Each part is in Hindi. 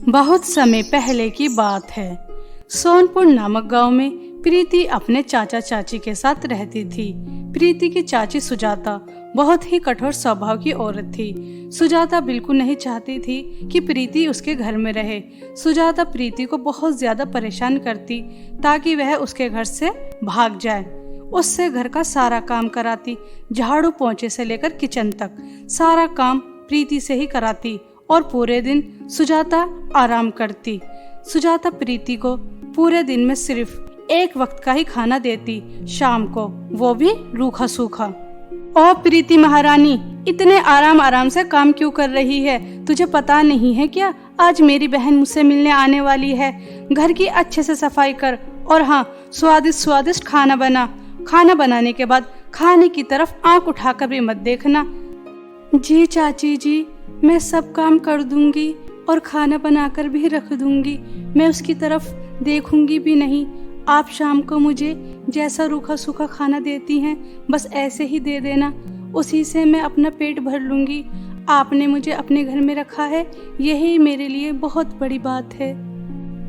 बहुत समय पहले की बात है। सोनपुर नामक गांव में प्रीति अपने चाचा चाची के साथ रहती थी। प्रीति की चाची सुजाता बहुत ही कठोर स्वभाव की औरत थी। सुजाता बिल्कुल नहीं चाहती थी कि प्रीति उसके घर में रहे। सुजाता प्रीति को बहुत ज्यादा परेशान करती ताकि वह उसके घर से भाग जाए। उससे घर का सारा काम कराती, झाड़ू पोंछे से लेकर किचन तक सारा काम प्रीति से ही कराती और पूरे दिन सुजाता आराम करती। सुजाता प्रीति को पूरे दिन में सिर्फ एक वक्त का ही खाना देती, शाम को, वो भी रूखा सूखा। ओ प्रीति महारानी, इतने आराम से काम क्यों कर रही है? तुझे पता नहीं है क्या, आज मेरी बहन मुझसे मिलने आने वाली है। घर की अच्छे से सफाई कर और हाँ, स्वादिष्ट खाना बना। खाना बनाने के बाद खाने की तरफ आंख उठाकर भी मत देखना। जी चाची जी, मैं सब काम कर दूंगी और खाना बनाकर भी रख दूंगी। मैं उसकी तरफ देखूंगी भी नहीं। आप शाम को मुझे जैसा रूखा सूखा खाना देती हैं बस ऐसे ही दे देना, उसी से मैं अपना पेट भर लूंगी। आपने मुझे अपने घर में रखा है, यही मेरे लिए बहुत बड़ी बात है।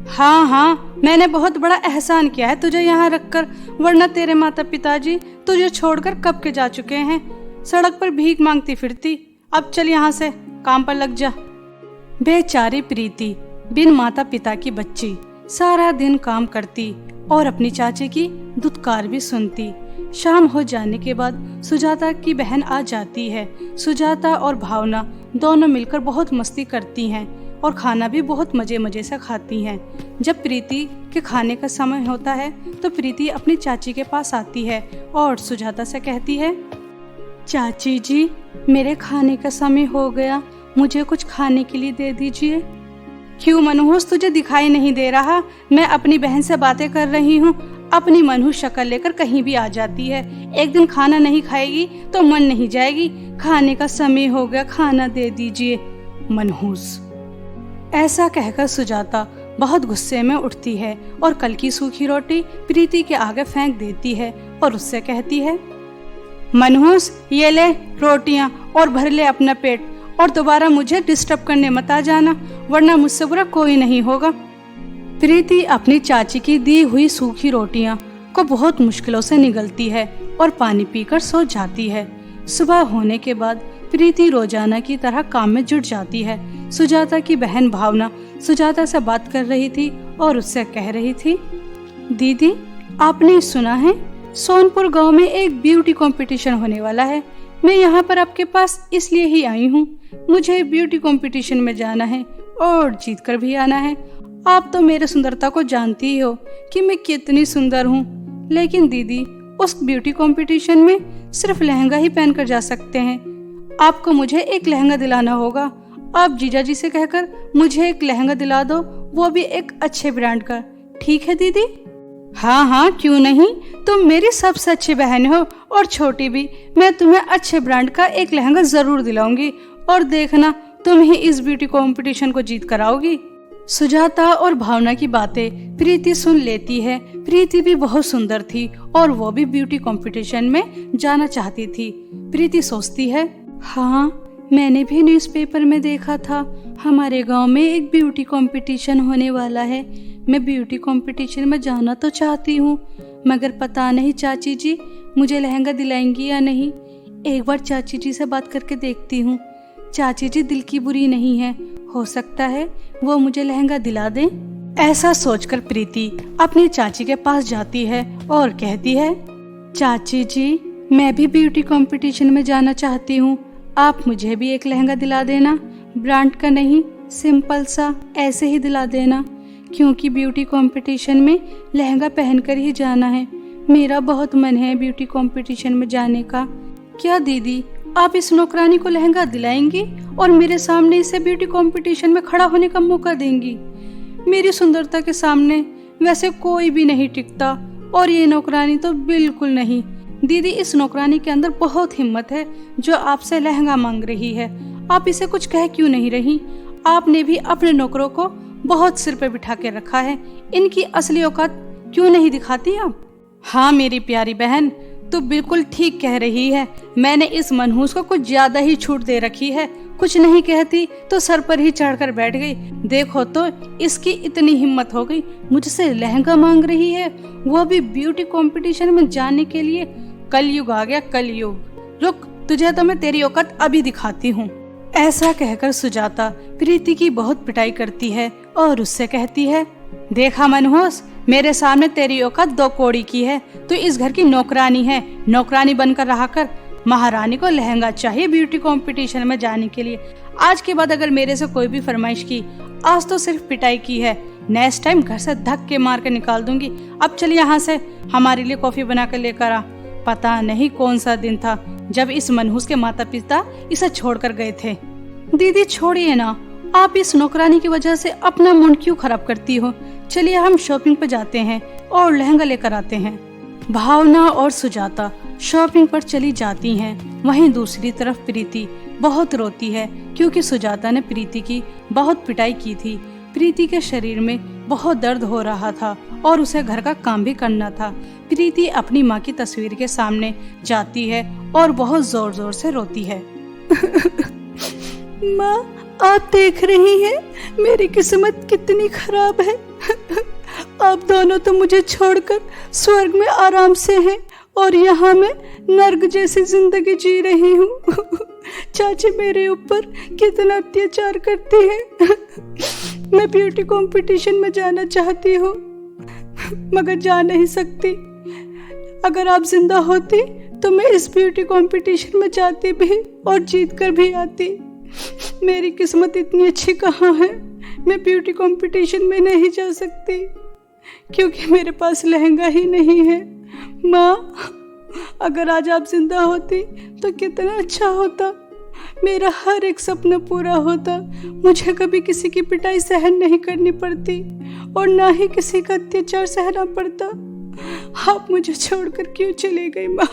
हाँ, मैंने बहुत बड़ा एहसान किया है तुझे यहाँ रखकर, वरना तेरे माता पिताजी तुझे छोड़कर कब के जा चुके हैं। सड़क पर भीख मांगती फिरती। अब चल यहाँ से, काम पर लग जा। बेचारी प्रीति बिन माता पिता की बच्ची सारा दिन काम करती और अपनी चाची की दुत्कार भी सुनती। शाम हो जाने के बाद सुजाता की बहन आ जाती है। सुजाता और भावना दोनों मिलकर बहुत मस्ती करती हैं और खाना भी बहुत मजे से खाती हैं। जब प्रीति के खाने का समय होता है तो प्रीति अपनी चाची के पास आती है और सुजाता से कहती है, चाची जी, मेरे खाने का समय हो गया, मुझे कुछ खाने के लिए दे दीजिए। क्यों मनहूस, तुझे दिखाई नहीं दे रहा? मैं अपनी बहन से बातें कर रही हूँ। अपनी मनहूस शक्ल लेकर कहीं भी आ जाती है। एक दिन खाना नहीं खाएगी तो मन नहीं जाएगी। खाने का समय हो गया, खाना दे दीजिए मनहूस। ऐसा कहकर सुजाता बहुत गुस्से में उठती है और कल की सूखी रोटी प्रीति के आगे फेंक देती है और उससे कहती है, मनहूस, ये ले रोटियां और भर ले अपना पेट और दोबारा मुझे डिस्टर्ब करने मत आ जाना, वरना मुझसे बुरा कोई नहीं होगा। प्रीति अपनी चाची की दी हुई सूखी रोटियां को बहुत मुश्किलों से निगलती है और पानी पीकर सो जाती है। सुबह होने के बाद प्रीति रोजाना की तरह काम में जुट जाती है। सुजाता की बहन भावना सुजाता से बात कर रही थी और उससे कह रही थी, दीदी, आपने सुना है सोनपुर गांव में एक ब्यूटी कंपटीशन होने वाला है। मैं यहाँ पर आपके पास इसलिए ही आई हूँ। मुझे ब्यूटी कंपटीशन में जाना है और जीत कर भी आना है। आप तो मेरे सुंदरता को जानती ही हो कि मैं कितनी सुंदर हूँ, लेकिन दीदी, उस ब्यूटी कंपटीशन में सिर्फ लहंगा ही पहनकर जा सकते हैं। आपको मुझे एक लहंगा दिलाना होगा। आप जीजा जी से कहकर मुझे एक लहंगा दिला दो, वो भी एक अच्छे ब्रांड का। ठीक है दीदी? हाँ, क्यों नहीं, तुम मेरी सबसे अच्छी बहन हो और छोटी भी। मैं तुम्हें अच्छे ब्रांड का एक लहंगा जरूर दिलाऊंगी और देखना, तुम ही इस ब्यूटी कंपटीशन को जीत कर आओगी। सुजाता और भावना की बातें प्रीति सुन लेती है। प्रीति भी बहुत सुंदर थी और वो भी ब्यूटी कंपटीशन में जाना चाहती थी। प्रीति सोचती है, हाँ, मैंने भी न्यूज़पेपर में देखा था हमारे गांव में एक ब्यूटी कंपटीशन होने वाला है। मैं ब्यूटी कंपटीशन में जाना तो चाहती हूँ, मगर पता नहीं चाची जी मुझे लहंगा दिलाएंगी या नहीं। एक बार चाची जी से बात करके देखती हूँ। चाची जी दिल की बुरी नहीं है, हो सकता है वो मुझे लहंगा दिला दें। ऐसा सोचकर प्रीति अपनी चाची के पास जाती है और कहती है, चाची जी, मैं भी ब्यूटी कंपटीशन में जाना चाहती हूँ। आप मुझे भी एक लहंगा दिला देना, ब्रांड का नहीं, सिंपल सा ऐसे ही दिला देना, क्योंकि ब्यूटी कंपटीशन में लहंगा पहनकर ही जाना है। मेरा बहुत मन है ब्यूटी कंपटीशन में जाने का। क्या दीदी, आप इस नौकरानी को लहंगा दिलाएंगी और मेरे सामने इसे ब्यूटी कंपटीशन में खड़ा होने का मौका देंगी? मेरी सुंदरता के सामने वैसे कोई भी नहीं टिकता और ये नौकरानी तो बिल्कुल नहीं। दीदी, इस नौकरानी के अंदर बहुत हिम्मत है जो आपसे लहंगा मांग रही है। आप इसे कुछ कह क्यों नहीं रही? आपने भी अपने नौकरों को बहुत सिर पे बिठा के रखा है, इनकी असली औकात क्यों नहीं दिखाती आप? हाँ मेरी प्यारी बहन, तू बिल्कुल ठीक कह रही है। मैंने इस मनहूस को कुछ ज्यादा ही छूट दे रखी है। कुछ नहीं कहती तो सर पर ही चढ़कर बैठ गई। देखो तो इसकी इतनी हिम्मत हो गई, मुझसे लहंगा मांग रही है, वो भी ब्यूटी कंपटीशन में जाने के लिए। कलयुग आ गया, कलयुग। रुक, तुझे तो मैं तेरी औकात अभी दिखाती हूँ। ऐसा कहकर सुजाता प्रीति की बहुत पिटाई करती है और उससे कहती है, देखा मनहूस, मेरे सामने तेरी औकात 2 कौड़ी की है। तू इस घर की नौकरानी है, नौकरानी बनकर रहा कर। महारानी को लहंगा चाहिए ब्यूटी कंपटीशन में जाने के लिए। आज के बाद अगर मेरे से कोई भी फरमाइश की, आज तो सिर्फ पिटाई की है, नेक्स्ट टाइम घर से धक्के मार के निकाल दूंगी। अब चल यहाँ से, हमारे लिए कॉफी बना कर लेकर आ। पता नहीं कौन सा दिन था जब इस मनहूस के माता पिता इसे छोड़कर गए थे। दीदी छोड़िए ना, आप इस नौकरानी की वजह से अपना मूड क्यों खराब करती हो। चलिए हम शॉपिंग पर जाते हैं और लहंगा लेकर आते हैं। भावना और सुजाता शॉपिंग पर चली जाती हैं। वहीं दूसरी तरफ प्रीति बहुत रोती है क्योंकि सुजाता ने प्रीति की बहुत पिटाई की थी। प्रीति के शरीर में बहुत दर्द हो रहा था और उसे घर का काम भी करना था। प्रीति अपनी माँ की तस्वीर के सामने जाती है और बहुत जोर जोर से रोती है। माँ, आप देख रही हैं मेरी किस्मत कितनी खराब है। आप दोनों तो मुझे छोड़कर स्वर्ग में आराम से हैं और यहाँ मैं नर्क जैसी जिंदगी जी रही हूँ। चाची मेरे ऊपर कितना अत्याचार करते हैं। मैं ब्यूटी कंपटीशन में जाना चाहती हूँ मगर जा नहीं सकती। अगर आप जिंदा होती तो मैं इस ब्यूटी कंपटीशन में जाती भी और जीत कर भी आती। मेरी किस्मत इतनी अच्छी कहाँ है, मैं ब्यूटी कंपटीशन में नहीं जा सकती क्योंकि मेरे पास लहंगा ही नहीं है। माँ, अगर आज आप जिंदा होती तो कितना अच्छा होता, मेरा हर एक सपना पूरा होता। मुझे कभी किसी की पिटाई सहन नहीं करनी पड़ती और ना ही किसी का अत्याचार सहना पड़ता। आप मुझे छोड़कर क्यों चले गई माँ?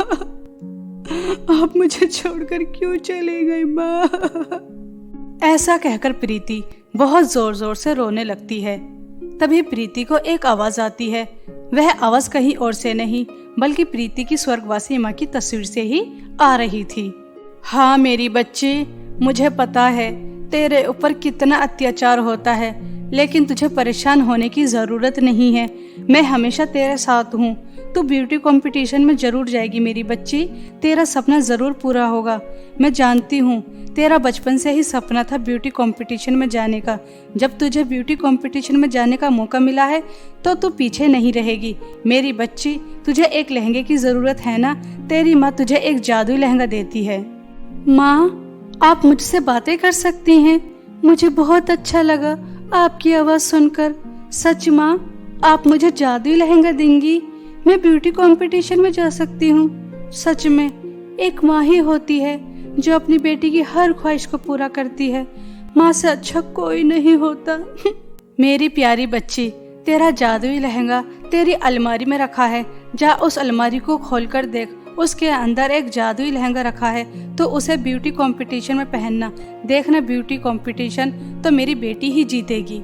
आप मुझे छोड़कर क्यों चले गई माँ? ऐसा कहकर प्रीति बहुत जोर जोर से रोने लगती है। तभी प्रीति को एक आवाज आती है। वह आवाज कहीं और से नहीं बल्कि प्रीति की स्वर्गवासी माँ की तस्वीर से ही आ रही थी। हाँ मेरी बच्ची, मुझे पता है तेरे ऊपर कितना अत्याचार होता है, लेकिन तुझे परेशान होने की जरूरत नहीं है। मैं हमेशा तेरे साथ हूँ। तू ब्यूटी कंपटीशन में जरूर जाएगी मेरी बच्ची, तेरा सपना जरूर पूरा होगा। मैं जानती हूँ तेरा बचपन से ही सपना था ब्यूटी कंपटीशन में जाने का। जब तुझे ब्यूटी कंपटीशन में जाने का मौका मिला है तो तू पीछे नहीं रहेगी मेरी बच्ची। तुझे एक लहंगे की जरूरत है ना, तेरी माँ तुझे एक जादुई लहंगा देती है। माँ, आप मुझसे बातें कर सकती हैं। मुझे बहुत अच्छा लगा आपकी आवाज़ सुनकर। सच माँ, आप मुझे जादुई लहंगा देंगी? मैं ब्यूटी कंपटीशन में जा सकती हूँ। सच में एक माँ ही होती है जो अपनी बेटी की हर ख्वाहिश को पूरा करती है। माँ से अच्छा कोई नहीं होता। मेरी प्यारी बच्ची, तेरा जादुई लहंगा तेरी अलमारी में रखा है। जा उस अलमारी को खोलकर देख, उसके अंदर एक जादुई लहंगा रखा है, तो उसे ब्यूटी कंपटीशन में पहनना। देखना ब्यूटी कंपटीशन तो मेरी बेटी ही जीतेगी।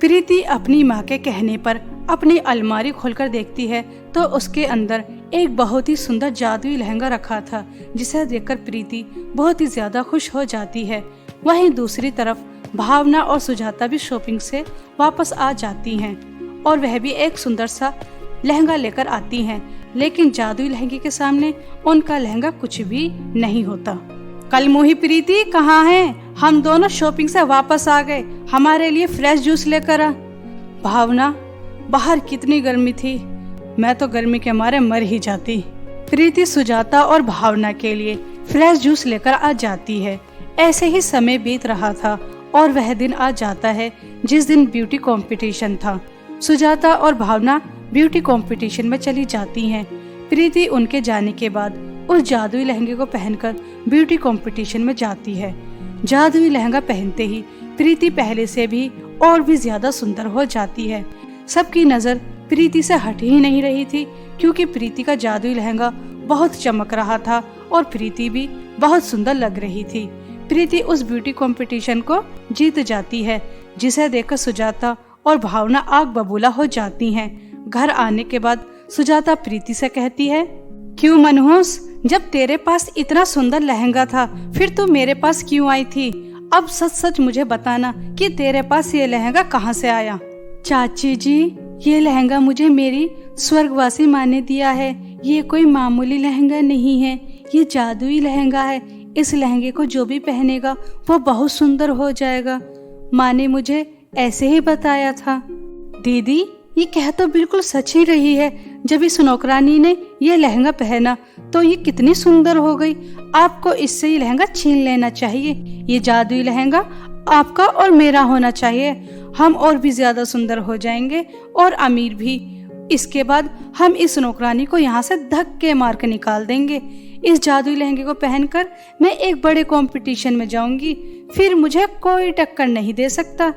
प्रीति अपनी माँ के कहने पर अपनी अलमारी खोलकर देखती है तो उसके अंदर एक बहुत ही सुंदर जादुई लहंगा रखा था, जिसे देखकर प्रीति बहुत ही ज्यादा खुश हो जाती है। वहीं दूसरी तरफ भावना और सुजाता भी शॉपिंग से वापस आ जाती हैं और वह भी एक सुंदर सा लहंगा लेकर आती हैं, लेकिन जादुई लहंगे के सामने उनका लहंगा कुछ भी नहीं होता। कल मुही प्रीति कहाँ है? हम दोनों शॉपिंग से वापस आ गए, हमारे लिए फ्रेश जूस लेकर आ। भावना, बाहर कितनी गर्मी थी, मैं तो गर्मी के मारे मर ही जाती। प्रीति सुजाता और भावना के लिए फ्रेश जूस लेकर आ जाती है। ऐसे ही समय बीत रहा था और वह दिन आ जाता है जिस दिन ब्यूटी कंपटीशन था। सुजाता और भावना ब्यूटी कंपटीशन में चली जाती हैं। प्रीति उनके जाने के बाद उस जादुई लहंगे को पहनकर ब्यूटी कंपटीशन में जाती है। जादुई लहंगा पहनते ही प्रीति पहले से भी और भी ज्यादा सुंदर हो जाती है। सबकी नजर प्रीति से हट ही नहीं रही थी क्योंकि प्रीति का जादुई लहंगा बहुत चमक रहा था और प्रीति भी बहुत सुंदर लग रही थी। प्रीति उस ब्यूटी कंपटीशन को जीत जाती है, जिसे देखकर सुजाता और भावना आग बबूला हो जाती हैं। घर आने के बाद सुजाता प्रीति से कहती है, क्यों मनहूस, जब तेरे पास इतना सुंदर लहंगा था फिर तू मेरे पास क्यों आई थी? अब सच सच मुझे बताना कि तेरे पास ये लहंगा कहाँ से आया। चाची जी, ये लहंगा मुझे मेरी स्वर्गवासी माँ ने दिया है। ये कोई मामूली लहंगा नहीं है, ये जादुई लहंगा है। इस लहंगे को जो भी पहनेगा वो बहुत सुंदर हो जाएगा। माँ ने मुझे ऐसे ही बताया था। दीदी, ये कह तो बिल्कुल सच ही रही है। जब इस नौकरानी ने ये लहंगा पहना तो ये कितनी सुंदर हो गई। आपको इससे ये लहंगा छीन लेना चाहिए। ये जादुई लहंगा आपका और मेरा होना चाहिए। हम और भी ज्यादा सुंदर हो जाएंगे और अमीर भी। इसके बाद हम इस नौकरानी को यहाँ से धक्के मार के निकाल देंगे। इस जादुई लहंगे को पहनकर मैं एक बड़े कंपटीशन में जाऊंगी, फिर मुझे कोई टक्कर नहीं दे सकता।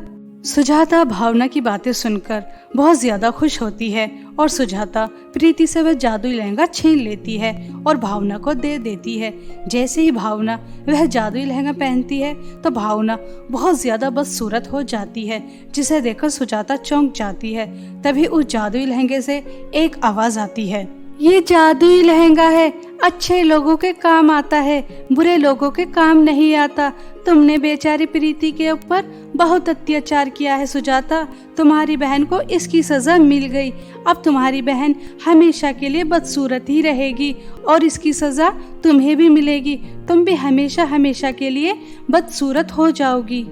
सुजाता भावना की बातें सुनकर बहुत ज्यादा खुश होती है और सुजाता प्रीति से वह जादुई लहंगा छीन लेती है और भावना को दे देती है। जैसे ही भावना वह जादुई लहंगा पहनती है तो भावना बहुत ज्यादा बदसूरत हो जाती है, जिसे देखकर सुजाता चौंक जाती है। तभी उस जादुई लहंगे से एक आवाज आती है, ये जादुई लहंगा है, अच्छे लोगों के काम आता है, बुरे लोगों के काम नहीं आता। तुमने बेचारी प्रीति के ऊपर बहुत अत्याचार किया है सुजाता। तुम्हारी बहन को इसकी सजा मिल गई। अब तुम्हारी बहन हमेशा के लिए बदसूरत ही रहेगी और इसकी सजा तुम्हें भी मिलेगी। तुम भी हमेशा हमेशा के लिए बदसूरत हो जाओगी।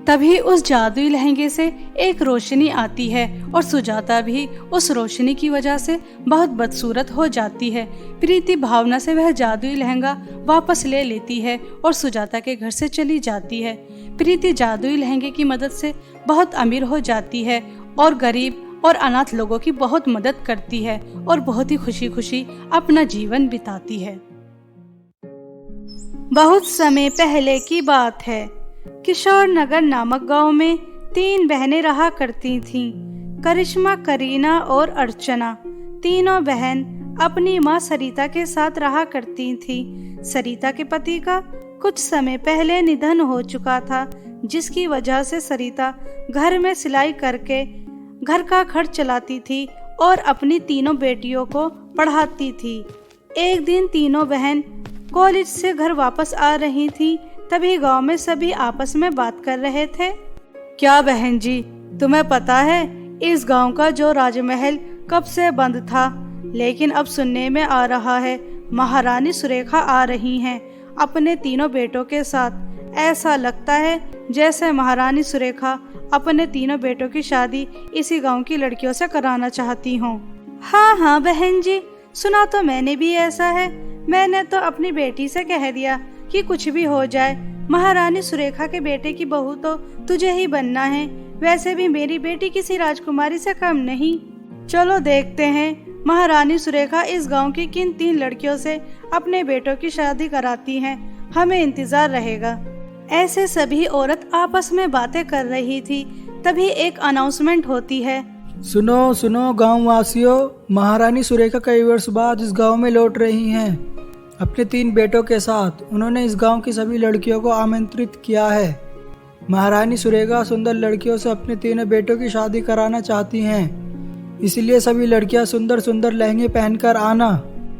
तभी उस जादुई लहंगे से एक रोशनी आती है और सुजाता भी उस रोशनी की वजह से बहुत बदसूरत हो जाती है। प्रीति भावना से वह जादुई लहंगा वापस ले लेती है और सुजाता के घर से चली जाती है। प्रीति जादुई लहंगे की मदद से बहुत अमीर हो जाती है और गरीब और अनाथ लोगों की बहुत मदद करती है और बहुत ही खुशी खुशी अपना जीवन बिताती है। बहुत समय पहले की बात है। किशोर नगर नामक गांव में 3 बहनें रहा करती थीं। करिश्मा, करीना और अर्चना। तीनों बहन अपनी माँ सरिता के साथ रहा करती थीं। सरिता के पति का कुछ समय पहले निधन हो चुका था, जिसकी वजह से सरिता घर में सिलाई करके घर का खर्च चलाती थी और अपनी तीनों बेटियों को पढ़ाती थी। एक दिन तीनों बहन कॉलेज से घर वापस आ रही थी, तभी गांव में सभी आपस में बात कर रहे थे। क्या बहन जी, तुम्हें पता है इस गांव का जो राजमहल कब से बंद था, लेकिन अब सुनने में आ रहा है महारानी सुरेखा आ रही हैं अपने तीनों बेटों के साथ। ऐसा लगता है जैसे महारानी सुरेखा अपने तीनों बेटों की शादी इसी गांव की लड़कियों से कराना चाहती हों। हाँ हाँ बहन जी, सुना तो मैंने भी ऐसा है। मैंने तो अपनी बेटी से कह दिया कि कुछ भी हो जाए, महारानी सुरेखा के बेटे की बहू तो तुझे ही बनना है। वैसे भी मेरी बेटी किसी राजकुमारी से कम नहीं। चलो देखते हैं महारानी सुरेखा इस गांव की किन 3 लड़कियों से अपने बेटों की शादी कराती हैं। हमें इंतजार रहेगा। ऐसे सभी औरत आपस में बातें कर रही थी। तभी एक अनाउंसमेंट होती है, सुनो सुनो गाँव वासियों, महारानी सुरेखा कई वर्ष बाद इस गाँव में लौट रही हैं अपने 3 बेटों के साथ। उन्होंने इस गांव की सभी लड़कियों को आमंत्रित किया है। महारानी सुरेखा सुंदर लड़कियों से अपने 3 बेटों की शादी कराना चाहती हैं, इसलिए सभी लड़कियां सुंदर सुंदर लहंगे पहनकर आना।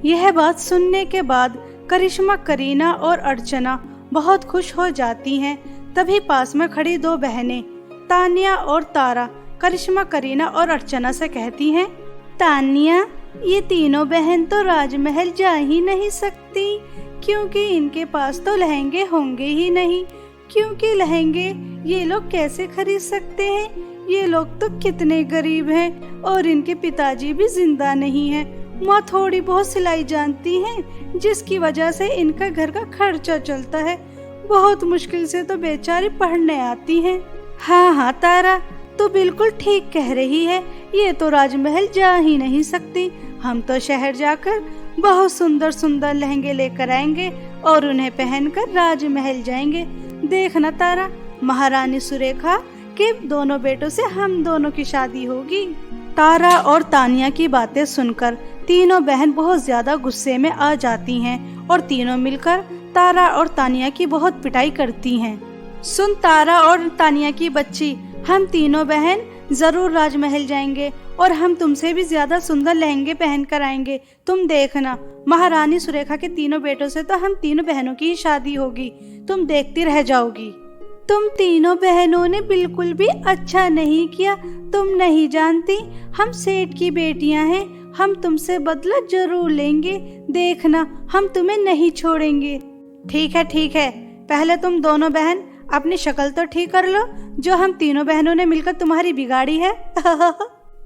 यह बात सुनने के बाद करिश्मा, करीना और अर्चना बहुत खुश हो जाती हैं। तभी पास में खड़ी 2 बहनें तानिया और तारा करिश्मा, करीना और अर्चना से कहती हैं, तानिया, ये तीनों बहन तो राजमहल जा ही नहीं सकती, क्योंकि इनके पास तो लहंगे होंगे ही नहीं। क्योंकि लहंगे ये लोग कैसे खरीद सकते हैं? ये लोग तो कितने गरीब हैं और इनके पिताजी भी जिंदा नहीं हैं। माँ थोड़ी बहुत सिलाई जानती हैं, जिसकी वजह से इनका घर का खर्चा चलता है। बहुत मुश्किल से तो बेचारी पढ़ने आती हैं। हाँ हाँ तारा, तो बिल्कुल ठीक कह रही है। ये तो राजमहल जा ही नहीं सकती। हम तो शहर जाकर बहुत सुंदर सुंदर लहंगे लेकर आएंगे और उन्हें पहनकर राजमहल जाएंगे। देखना तारा, महारानी सुरेखा के दोनों बेटों से हम दोनों की शादी होगी। तारा और तानिया की बातें सुनकर तीनों बहन बहुत ज्यादा गुस्से में आ जाती हैं और तीनों मिलकर तारा और तानिया की बहुत पिटाई करती हैं। सुन तारा और तानिया की बच्ची, हम तीनों बहन जरूर राजमहल जाएंगे और हम तुमसे भी ज्यादा सुंदर लहंगे पहन कर आएंगे। तुम देखना, महारानी सुरेखा के तीनों बेटों से तो हम तीनों बहनों की ही शादी होगी। तुम देखती रह जाओगी। तुम तीनों बहनों ने बिल्कुल भी अच्छा नहीं किया। तुम नहीं जानती, हम सेठ की बेटियां हैं, हम तुमसे बदला जरूर लेंगे। देखना, हम तुम्हें नहीं छोड़ेंगे। ठीक है, पहले तुम दोनों बहन अपनी शक्ल तो ठीक कर लो, जो हम तीनों बहनों ने मिलकर तुम्हारी बिगाड़ी है।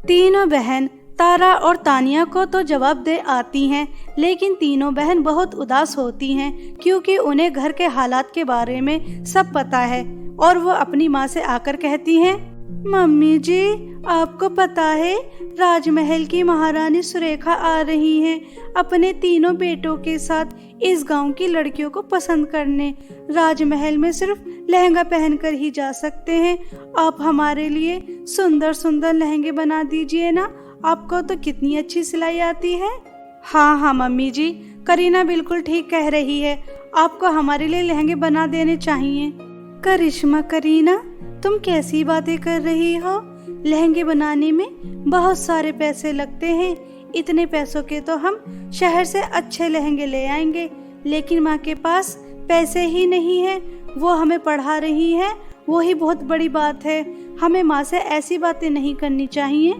तीनों बहन तारा और तानिया को तो जवाब दे आती हैं, लेकिन तीनों बहन बहुत उदास होती हैं क्योंकि उन्हें घर के हालात के बारे में सब पता है। और वो अपनी माँ से आकर कहती हैं, मम्मी जी, आपको पता है राजमहल की महारानी सुरेखा आ रही हैं अपने तीनों बेटों के साथ इस गांव की लड़कियों को पसंद करने। राजमहल में सिर्फ लहंगा पहनकर ही जा सकते हैं। आप हमारे लिए सुंदर सुंदर लहंगे बना दीजिए ना। आपको तो कितनी अच्छी सिलाई आती है। हाँ मम्मी जी, करीना बिल्कुल ठीक कह रही है, आपको हमारे लिए लहंगे बना देने चाहिए। करिश्मा, करीना, तुम कैसी बातें कर रही हो? लहंगे बनाने में बहुत सारे पैसे लगते हैं। इतने पैसों के तो हम शहर से अच्छे लहंगे ले आएंगे, लेकिन माँ के पास पैसे ही नहीं है। वो हमें पढ़ा रही है, वो ही बहुत बड़ी बात है। हमें माँ से ऐसी बातें नहीं करनी चाहिए।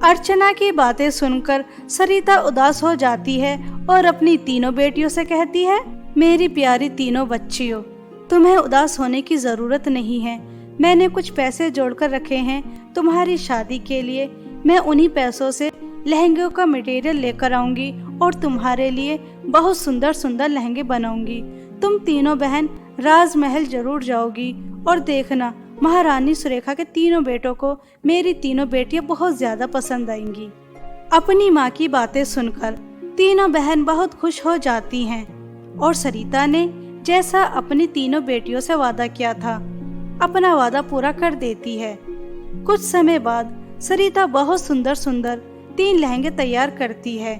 अर्चना की बातें सुनकर सरिता उदास हो जाती है और अपनी तीनों बेटियों से कहती है, मेरी प्यारी तीनों बच्चियों, तुम्हें उदास होने की जरूरत नहीं है। मैंने कुछ पैसे जोड़कर रखे हैं तुम्हारी शादी के लिए। मैं उन्हीं पैसों से लहंगों का मटेरियल लेकर आऊंगी और तुम्हारे लिए बहुत सुंदर सुंदर लहंगे बनाऊंगी। तुम तीनों बहन राजमहल जरूर जाओगी और देखना, महारानी सुरेखा के तीनों बेटों को मेरी तीनों बेटियां बहुत ज्यादा पसंद आएंगी। अपनी माँ की बातें सुनकर तीनों बहन बहुत खुश हो जाती हैं और सरिता ने जैसा अपनी तीनों बेटियों से वादा किया था, अपना वादा पूरा कर देती है। कुछ समय बाद सरिता बहुत सुंदर सुंदर 3 लहंगे तैयार करती है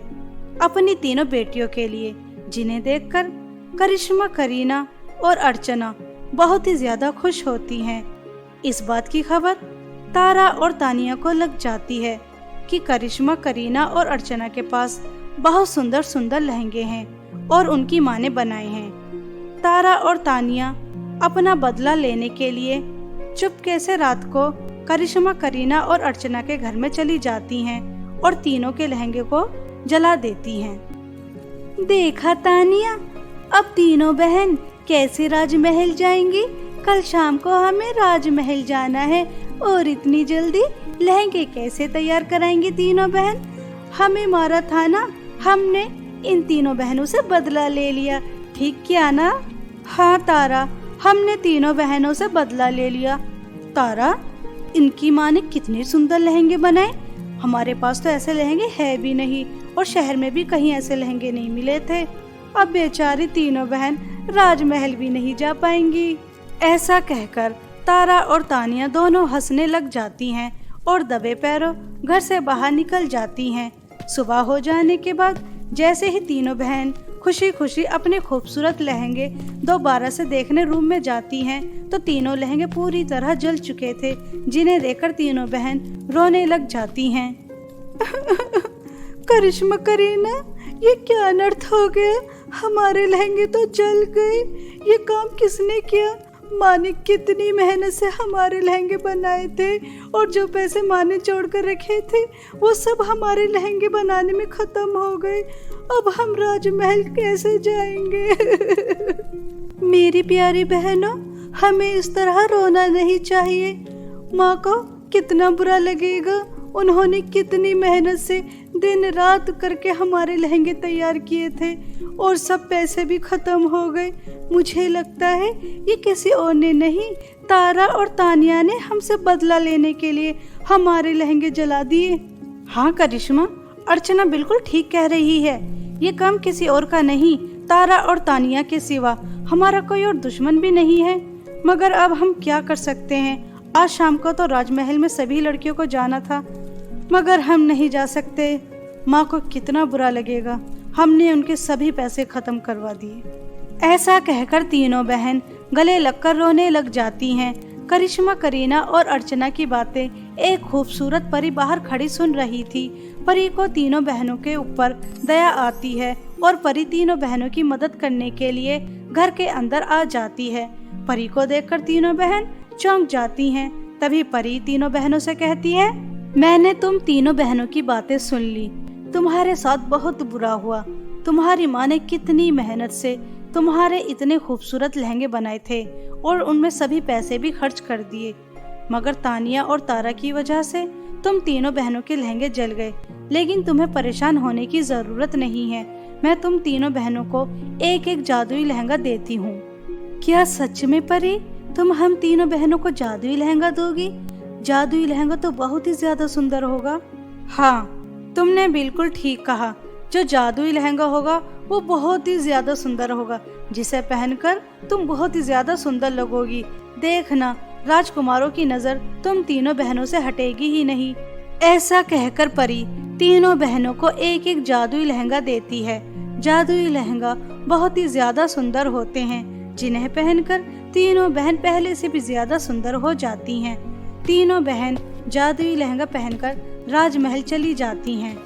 अपनी तीनों बेटियों के लिए, जिन्हें देखकर करिश्मा, करीना और अर्चना बहुत ही ज्यादा खुश होती हैं। इस बात की खबर तारा और तानिया को लग जाती है कि करिश्मा, करीना और अर्चना के पास बहुत सुंदर सुंदर लहंगे हैं और उनकी माँ ने बनाए हैं। तारा और तानिया अपना बदला लेने के लिए चुपके से रात को करिश्मा, करीना और अर्चना के घर में चली जाती हैं और तीनों के लहंगे को जला देती हैं। देखा तानिया, अब तीनों बहन कैसे राजमहल जाएंगी? कल शाम को हमें राजमहल जाना है और इतनी जल्दी लहंगे कैसे तैयार कराएंगी तीनों बहन? हमें मारा था ना, हमने इन तीनों बहनों से बदला ले लिया, ठीक किया ना? हाँ तारा, हमने तीनों बहनों से बदला ले लिया। तारा, इनकी माँ ने कितने सुंदर लहंगे बनाए। हमारे पास तो ऐसे लहंगे है भी नहीं और शहर में भी कहीं ऐसे लहंगे नहीं मिले थे। अब बेचारी तीनों बहन राजमहल भी नहीं जा पाएंगी। ऐसा कहकर तारा और तानिया दोनों हंसने लग जाती हैं और दबे पैरों घर से बाहर निकल जाती हैं। सुबह हो जाने के बाद जैसे ही तीनों बहन खुशी खुशी अपने खूबसूरत लहंगे दोबारा से देखने रूम में जाती हैं, तो तीनों लहंगे पूरी तरह जल चुके थे, जिन्हें देखकर तीनों बहन रोने लग जाती हैं। करिश्मा, करीना, ये क्या अनर्थ हो गया? हमारे लहंगे तो जल गए। ये काम किसने किया? माँ ने कितनी मेहनत से हमारे लहंगे बनाए थे और जो पैसे माँ ने जोड़ कर रखे थे वो सब हमारे लहंगे बनाने में खत्म हो गए। अब हम राजमहल कैसे जाएंगे? मेरी प्यारी बहनों, हमें इस तरह रोना नहीं चाहिए। माँ को कितना बुरा लगेगा। उन्होंने कितनी मेहनत से दिन रात करके हमारे लहंगे तैयार किए थे और सब पैसे भी खत्म हो गए। मुझे लगता है ये किसी और ने नहीं, तारा और तानिया ने हमसे बदला लेने के लिए हमारे लहंगे जला दिए। हाँ करिश्मा, अर्चना बिल्कुल ठीक कह रही है। ये काम किसी और का नहीं, तारा और तानिया के सिवा हमारा कोई और दुश्मन भी नहीं है। मगर अब हम क्या कर सकते हैं? आज शाम को तो राजमहल में सभी लड़कियों को जाना था, मगर हम नहीं जा सकते। माँ को कितना बुरा लगेगा। हमने उनके सभी पैसे खत्म करवा दिए। ऐसा कहकर तीनों बहन गले लगकर रोने लग जाती हैं। करिश्मा, करीना और अर्चना की बातें एक खूबसूरत परी बाहर खड़ी सुन रही थी। परी को तीनों बहनों के ऊपर दया आती है और परी तीनों बहनों की मदद करने के लिए घर के अंदर आ जाती है। परी को देखकर तीनों बहन चौंक जाती हैं। तभी परी तीनों बहनों से कहती है, मैंने तुम तीनों बहनों की बातें सुन ली। तुम्हारे साथ बहुत बुरा हुआ। तुम्हारी माँ ने कितनी मेहनत से तुम्हारे इतने खूबसूरत लहंगे बनाए थे और उनमें सभी पैसे भी खर्च कर दिए, मगर तानिया और तारा की वजह से तुम तीनों बहनों के लहंगे जल गए। लेकिन तुम्हें परेशान होने की जरूरत नहीं है। मैं तुम तीनों बहनों को एक एक जादुई लहंगा देती हूँ। क्या सच में परी तुम हम तीनों बहनों को जादुई लहंगा दोगी? जादुई लहंगा तो बहुत ही ज्यादा सुंदर होगा। हाँ, तुमने बिल्कुल ठीक कहा। जो जादुई लहंगा होगा वो बहुत ही ज्यादा सुंदर होगा, जिसे पहनकर तुम बहुत ही ज्यादा सुंदर लगोगी। देखना, राजकुमारों की नजर तुम तीनों बहनों से हटेगी ही नहीं। ऐसा कहकर परी तीनों बहनों को एक एक जादुई लहंगा देती है। जादुई लहंगा बहुत ही ज्यादा सुंदर होते हैं, जिन्हें पहनकर तीनों बहन पहले से भी ज्यादा सुंदर हो जाती हैं। तीनों बहन जादुई लहंगा पहनकर राजमहल चली जाती हैं।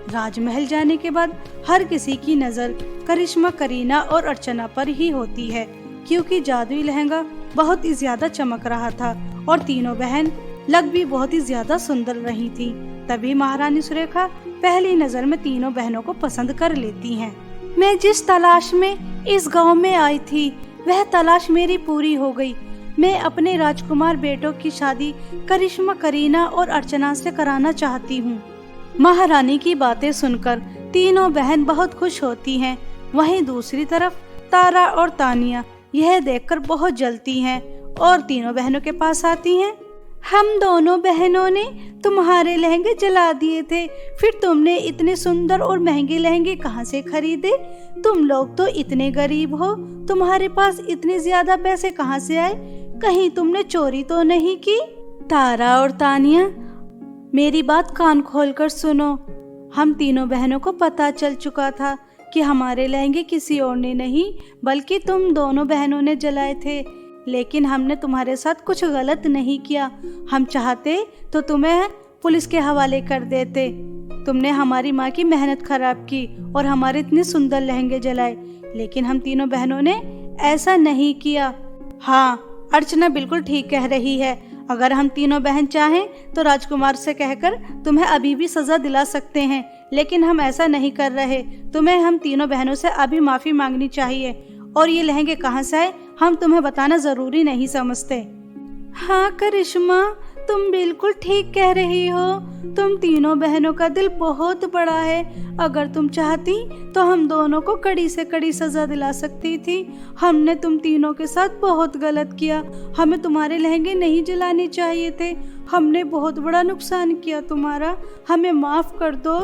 राजमहल जाने के बाद हर किसी की नजर करिश्मा, करीना और अर्चना पर ही होती है, क्योंकि जादुई लहंगा बहुत ही ज्यादा चमक रहा था और तीनों बहन लग भी बहुत ही ज्यादा सुंदर रही थी। तभी महारानी सुरेखा पहली नजर में तीनों बहनों को पसंद कर लेती हैं। मैं जिस तलाश में इस गांव में आई थी वह तलाश मेरी पूरी हो गई। मैं अपने राजकुमार बेटों की शादी करिश्मा, करीना और अर्चना से कराना चाहती हूँ। महारानी की बातें सुनकर तीनों बहन बहुत खुश होती हैं। वहीं दूसरी तरफ तारा और तानिया यह देखकर बहुत जलती हैं और तीनों बहनों के पास आती हैं। हम दोनों बहनों ने तुम्हारे लहंगे जला दिए थे, फिर तुमने इतने सुंदर और महंगे लहंगे कहाँ से खरीदे? तुम लोग तो इतने गरीब हो, तुम्हारे पास इतने ज्यादा पैसे कहाँ से आए? कहीं तुमने चोरी तो नहीं की? तारा और तानिया, मेरी बात कान खोलकर सुनो। हम तीनों बहनों को पता चल चुका था कि हमारे लहंगे किसी और ने नहीं बल्कि तुम दोनों बहनों ने जलाए थे, लेकिन हमने तुम्हारे साथ कुछ गलत नहीं किया। हम चाहते तो तुम्हें पुलिस के हवाले कर देते। तुमने हमारी माँ की मेहनत खराब की और हमारे इतने सुंदर लहंगे जलाए, लेकिन हम तीनों बहनों ने ऐसा नहीं किया। हाँ, अर्चना बिल्कुल ठीक कह रही है। अगर हम तीनों बहन चाहें तो राजकुमार से कहकर तुम्हें अभी भी सजा दिला सकते हैं, लेकिन हम ऐसा नहीं कर रहे। तुम्हें हम तीनों बहनों से अभी माफी मांगनी चाहिए, और ये लहंगे कहाँ से आए हम तुम्हें बताना जरूरी नहीं समझते। हाँ करिश्मा, तुम बिल्कुल ठीक कह रही हो। तुम तीनों बहनों का दिल बहुत बड़ा है। अगर तुम चाहती तो हम दोनों को कड़ी से कड़ी सजा दिला सकती थी। हमने तुम तीनों के साथ बहुत गलत किया। हमें तुम्हारे लहंगे नहीं जलाने चाहिए थे। हमने बहुत बड़ा नुकसान किया तुम्हारा। हमें माफ कर दो।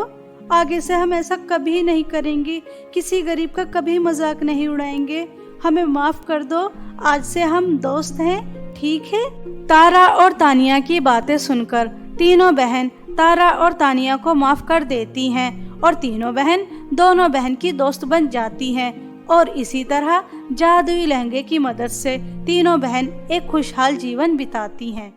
आगे से हम ऐसा कभी नहीं करेंगे। किसी गरीब का कभी मजाक नहीं उड़ाएंगे। हमें माफ कर दो। आज से हम दोस्त हैं, ठीक है? तारा और तानिया की बातें सुनकर तीनों बहन तारा और तानिया को माफ कर देती हैं और तीनों बहन दोनों बहन की दोस्त बन जाती हैं और इसी तरह जादुई लहंगे की मदद से तीनों बहन एक खुशहाल जीवन बिताती हैं।